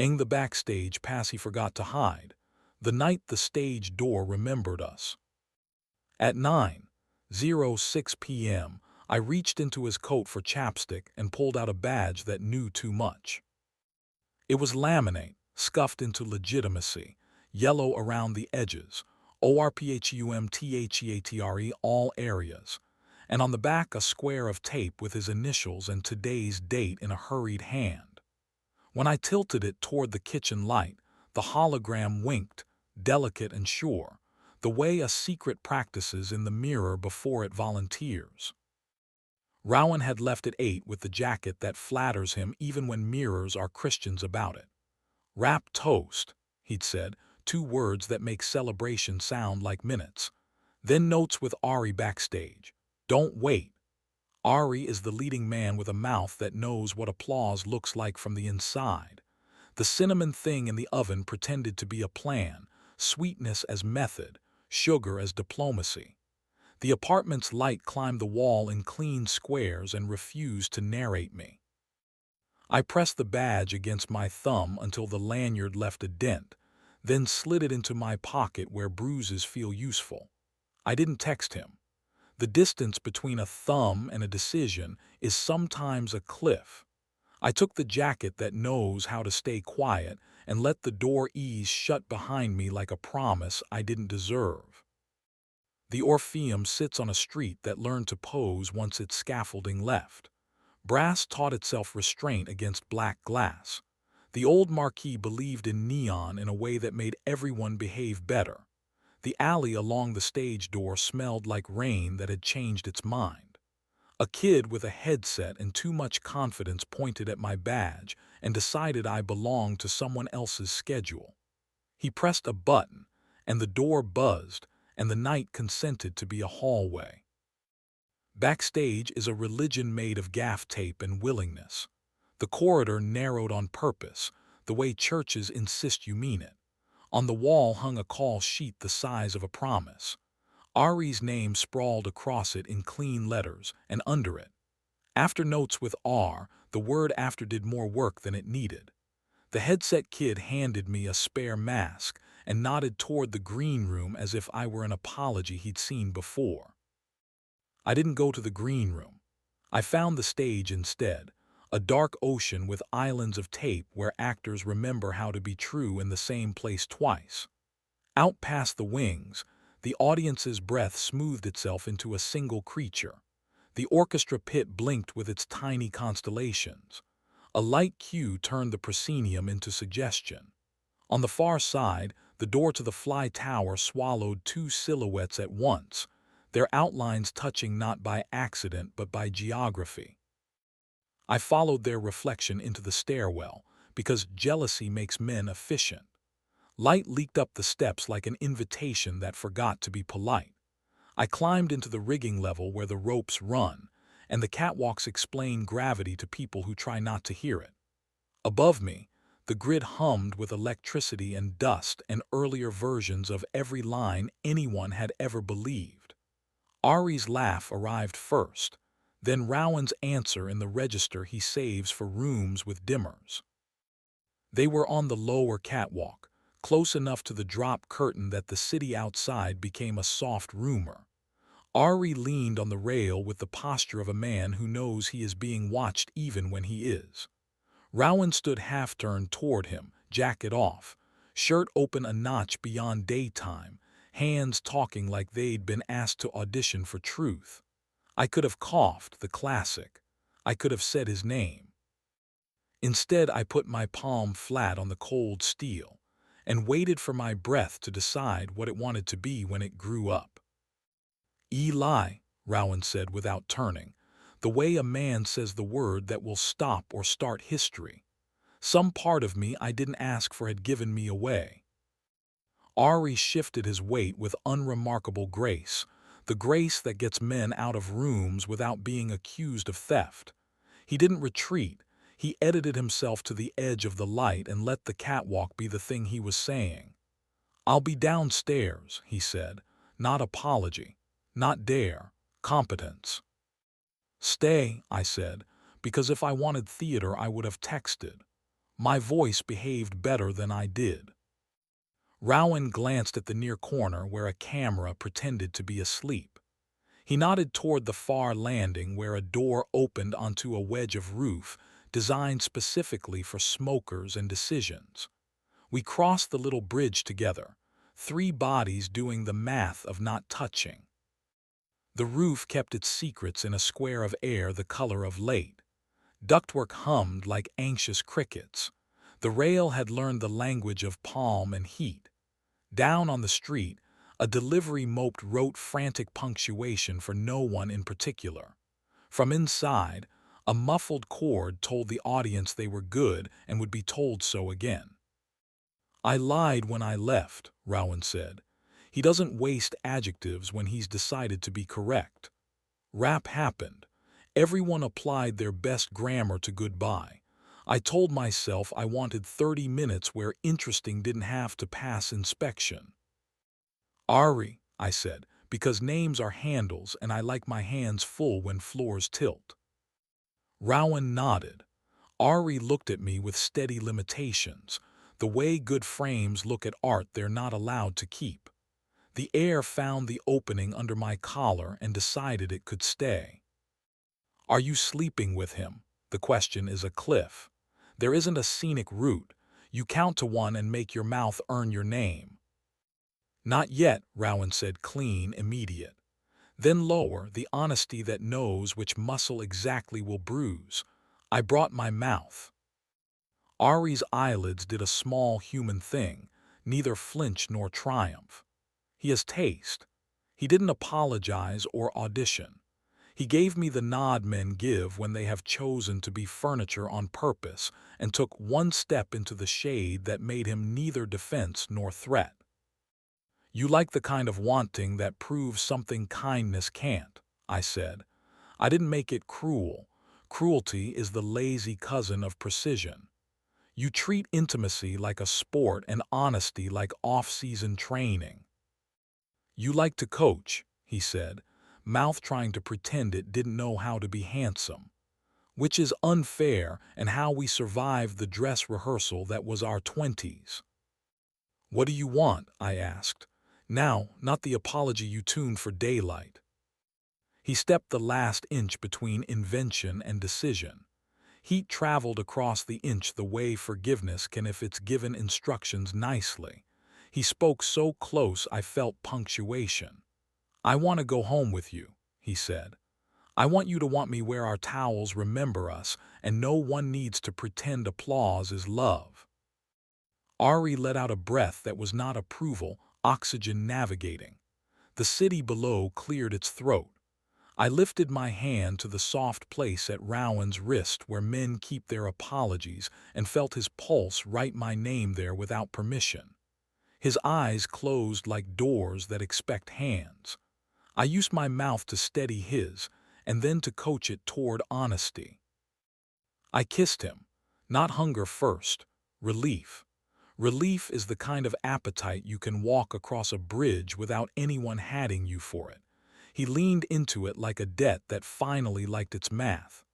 The backstage pass he forgot to hide, the night the stage door remembered us. At 9:06 p.m., I reached into his coat for chapstick and pulled out a badge that knew too much. It was laminate, scuffed into legitimacy, yellow around the edges, ORPHUMTHEATRE all areas, and on the back a square of tape with his initials and today's date in a hurried hand. When I tilted it toward the kitchen light, the hologram winked, delicate and sure, the way a secret practices in the mirror before it volunteers. Rowan had left at 8 with the jacket that flatters him even when mirrors are Christians about it. "Wrap toast," he'd said, 2 words that make celebration sound like minutes. Then notes with Ari backstage. "Don't wait." Ari is the leading man with a mouth that knows what applause looks like from the inside. The cinnamon thing in the oven pretended to be a plan, sweetness as method, sugar as diplomacy. The apartment's light climbed the wall in clean squares and refused to narrate me. I pressed the badge against my thumb until the lanyard left a dent, then slid it into my pocket where bruises feel useful. I didn't text him. The distance between a thumb and a decision is sometimes a cliff. I took the jacket that knows how to stay quiet and let the door ease shut behind me like a promise I didn't deserve. The Orpheum sits on a street that learned to pose once its scaffolding left. Brass taught itself restraint against black glass. The old marquee believed in neon in a way that made everyone behave better. The alley along the stage door smelled like rain that had changed its mind. A kid with a headset and too much confidence pointed at my badge and decided I belonged to someone else's schedule. He pressed a button, and the door buzzed, and the night consented to be a hallway. Backstage is a religion made of gaff tape and willingness. The corridor narrowed on purpose, the way churches insist you mean it. On the wall hung a call sheet the size of a promise. Ari's name sprawled across it in clean letters, and under it, after notes with R, the word after did more work than it needed. The headset kid handed me a spare mask and nodded toward the green room as if I were an apology he'd seen before. I didn't go to the green room. I found the stage instead, a dark ocean with islands of tape where actors remember how to be true in the same place twice. Out past the wings, the audience's breath smoothed itself into a single creature. The orchestra pit blinked with its tiny constellations. A light cue turned the proscenium into suggestion. On the far side, the door to the fly tower swallowed 2 silhouettes at once, their outlines touching not by accident but by geography. I followed their reflection into the stairwell, because jealousy makes men efficient. Light leaked up the steps like an invitation that forgot to be polite. I climbed into the rigging level where the ropes run, and the catwalks explain gravity to people who try not to hear it. Above me, the grid hummed with electricity and dust and earlier versions of every line anyone had ever believed. Ari's laugh arrived first, then Rowan's answer in the register he saves for rooms with dimmers. They were on the lower catwalk, close enough to the drop curtain that the city outside became a soft rumor. Ari leaned on the rail with the posture of a man who knows he is being watched even when he is. Rowan stood half-turned toward him, jacket off, shirt open a notch beyond daytime, hands talking like they'd been asked to audition for truth. I could have coughed, the classic. I could have said his name. Instead, I put my palm flat on the cold steel and waited for my breath to decide what it wanted to be when it grew up. "Eli," Rowan said without turning, the way a man says the word that will stop or start history. Some part of me I didn't ask for had given me away. Ari shifted his weight with unremarkable grace, the grace that gets men out of rooms without being accused of theft. He didn't retreat. He edited himself to the edge of the light and let the catwalk be the thing he was saying. "I'll be downstairs," he said. Not apology, not dare, competence. "Stay," I said, because if I wanted theater I would have texted. My voice behaved better than I did. Rowan glanced at the near corner where a camera pretended to be asleep. He nodded toward the far landing where a door opened onto a wedge of roof designed specifically for smokers and decisions. We crossed the little bridge together, three bodies doing the math of not touching. The roof kept its secrets in a square of air the color of late. Ductwork hummed like anxious crickets. The rail had learned the language of palm and heat. Down on the street, a delivery mope wrote frantic punctuation for no one in particular. From inside, a muffled chord told the audience they were good and would be told so again. "I lied when I left," Rowan said. "He doesn't waste adjectives when he's decided to be correct." Rap happened. Everyone applied their best grammar to goodbye. I told myself I wanted 30 minutes where interesting didn't have to pass inspection. "Ari," I said, "because names are handles and I like my hands full when floors tilt." Rowan nodded. Ari looked at me with steady limitations, the way good frames look at art they're not allowed to keep. The air found the opening under my collar and decided it could stay. "Are you sleeping with him?" The question is a cliff. There isn't a scenic route. You count to one and make your mouth earn your name. "Not yet," Rowan said, clean, immediate. Then lower, the honesty that knows which muscle exactly will bruise. "I brought my mouth." Ari's eyelids did a small human thing, neither flinch nor triumph. He has taste. He didn't apologize or audition. He gave me the nod men give when they have chosen to be furniture on purpose and took one step into the shade that made him neither defense nor threat. "You like the kind of wanting that proves something kindness can't," I said. "I didn't make it cruel. Cruelty is the lazy cousin of precision. You treat intimacy like a sport and honesty like off-season training." "You like to coach," he said, mouth trying to pretend it didn't know how to be handsome. "Which is unfair and how we survived the dress rehearsal that was our 20s. "What do you want?" I asked. "Now, not the apology you tuned for daylight." He stepped the last inch between invention and decision. Heat traveled across the inch the way forgiveness can if it's given instructions nicely. He spoke so close I felt punctuation. "I want to go home with you," he said. "I want you to want me where our towels remember us and no one needs to pretend applause is love." Ari let out a breath that was not approval, oxygen navigating. The city below cleared its throat. I lifted my hand to the soft place at Rowan's wrist where men keep their apologies and felt his pulse write my name there without permission. His eyes closed like doors that expect hands. I used my mouth to steady his and then to coach it toward honesty. I kissed him. Not hunger first, relief. Relief is the kind of appetite you can walk across a bridge without anyone hatting you for it. He leaned into it like a debt that finally liked its math.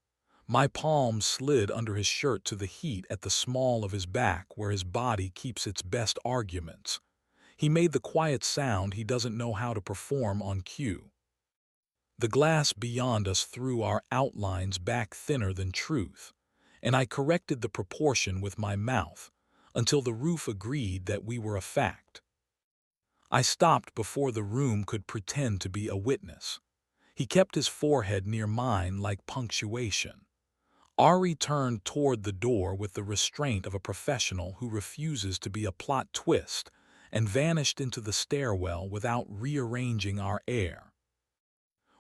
My palm slid under his shirt to the heat at the small of his back where his body keeps its best arguments. He made the quiet sound he doesn't know how to perform on cue. The glass beyond us threw our outlines back thinner than truth, and I corrected the proportion with my mouth until the roof agreed that we were a fact. I stopped before the room could pretend to be a witness. He kept his forehead near mine like punctuation. Ari turned toward the door with the restraint of a professional who refuses to be a plot twist and vanished into the stairwell without rearranging our air.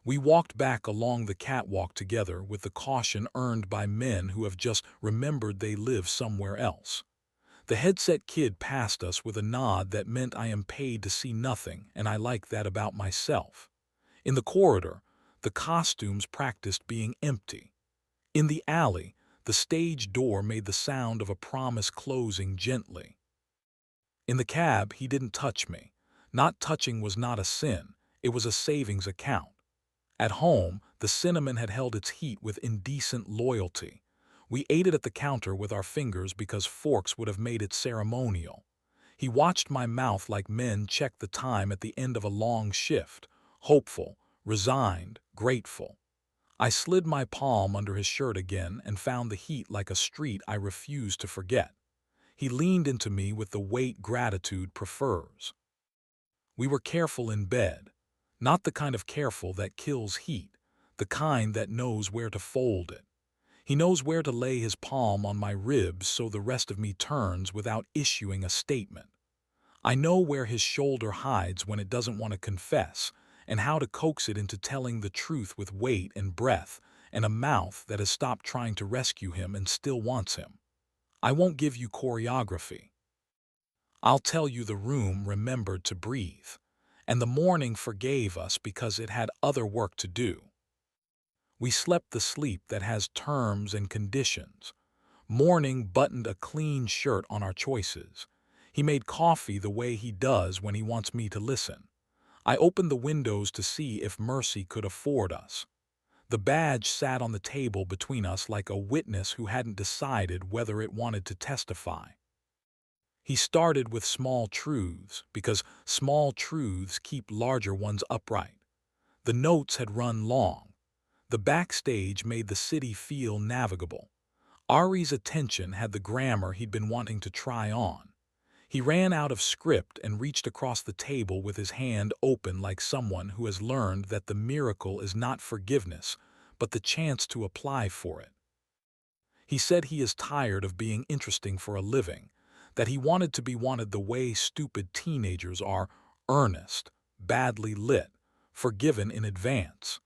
We walked back along the catwalk together with the caution earned by men who have just remembered they live somewhere else. The headset kid passed us with a nod that meant I am paid to see nothing, and I like that about myself. In the corridor, the costumes practiced being empty. In the alley, the stage door made the sound of a promise closing gently. In the cab, he didn't touch me. Not touching was not a sin, it was a savings account. At home, the cinnamon had held its heat with indecent loyalty. We ate it at the counter with our fingers because forks would have made it ceremonial. He watched my mouth like men check the time at the end of a long shift, hopeful, resigned, grateful. I slid my palm under his shirt again and found the heat like a street I refused to forget. He leaned into me with the weight gratitude prefers. We were careful in bed, not the kind of careful that kills heat, the kind that knows where to fold it. He knows where to lay his palm on my ribs so the rest of me turns without issuing a statement. I know where his shoulder hides when it doesn't want to confess, and how to coax it into telling the truth with weight and breath, and a mouth that has stopped trying to rescue him and still wants him. I won't give you choreography. I'll tell you the room remembered to breathe, and the morning forgave us because it had other work to do. We slept the sleep that has terms and conditions. Morning buttoned a clean shirt on our choices. He made coffee the way he does when he wants me to listen. I opened the windows to see if mercy could afford us. The badge sat on the table between us like a witness who hadn't decided whether it wanted to testify. He started with small truths because small truths keep larger ones upright. The notes had run long. The backstage made the city feel navigable. Ari's attention had the grammar he'd been wanting to try on. He ran out of script and reached across the table with his hand open like someone who has learned that the miracle is not forgiveness, but the chance to apply for it. He said he is tired of being interesting for a living, that he wanted to be wanted the way stupid teenagers are, earnest, badly lit, forgiven in advance.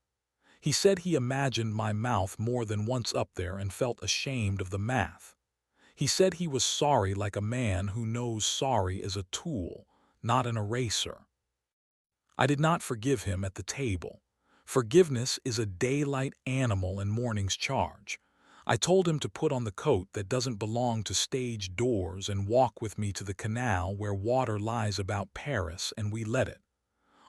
He said he imagined my mouth more than once up there and felt ashamed of the math. He said he was sorry like a man who knows sorry is a tool, not an eraser. I did not forgive him at the table. Forgiveness is a daylight animal in morning's charge. I told him to put on the coat that doesn't belong to stage doors and walk with me to the canal where water lies about Paris, and we let it.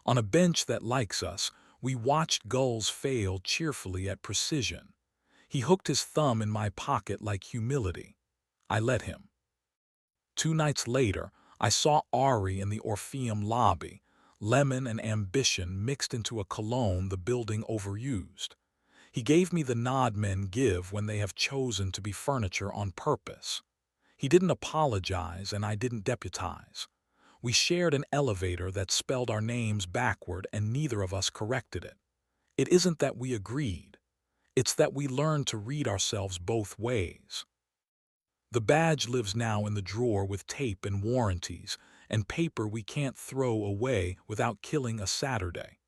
On a bench that likes us, we watched gulls fail cheerfully at precision. He hooked his thumb in my pocket like humility. I let him. 2 nights later, I saw Ari in the Orpheum lobby, lemon and ambition mixed into a cologne the building overused. He gave me the nod men give when they have chosen to be furniture on purpose. He didn't apologize and I didn't deputize. We shared an elevator that spelled our names backward and neither of us corrected it. It isn't that we agreed. It's that we learned to read ourselves both ways. The badge lives now in the drawer with tape and warranties and paper we can't throw away without killing a Saturday.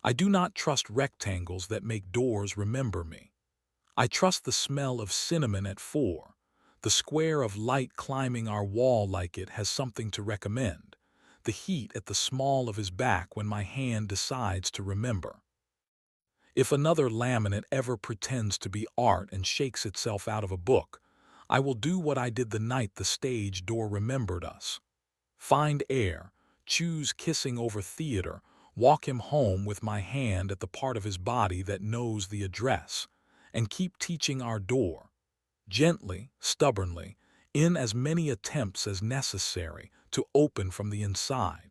I do not trust rectangles that make doors remember me. I trust the smell of cinnamon at 4. The square of light climbing our wall like it has something to recommend. The heat at the small of his back when my hand decides to remember. If another laminate ever pretends to be art and shakes itself out of a book, I will do what I did the night the stage door remembered us. Find air, choose kissing over theater, walk him home with my hand at the part of his body that knows the address, and keep teaching our door, gently, stubbornly, in as many attempts as necessary to open from the inside.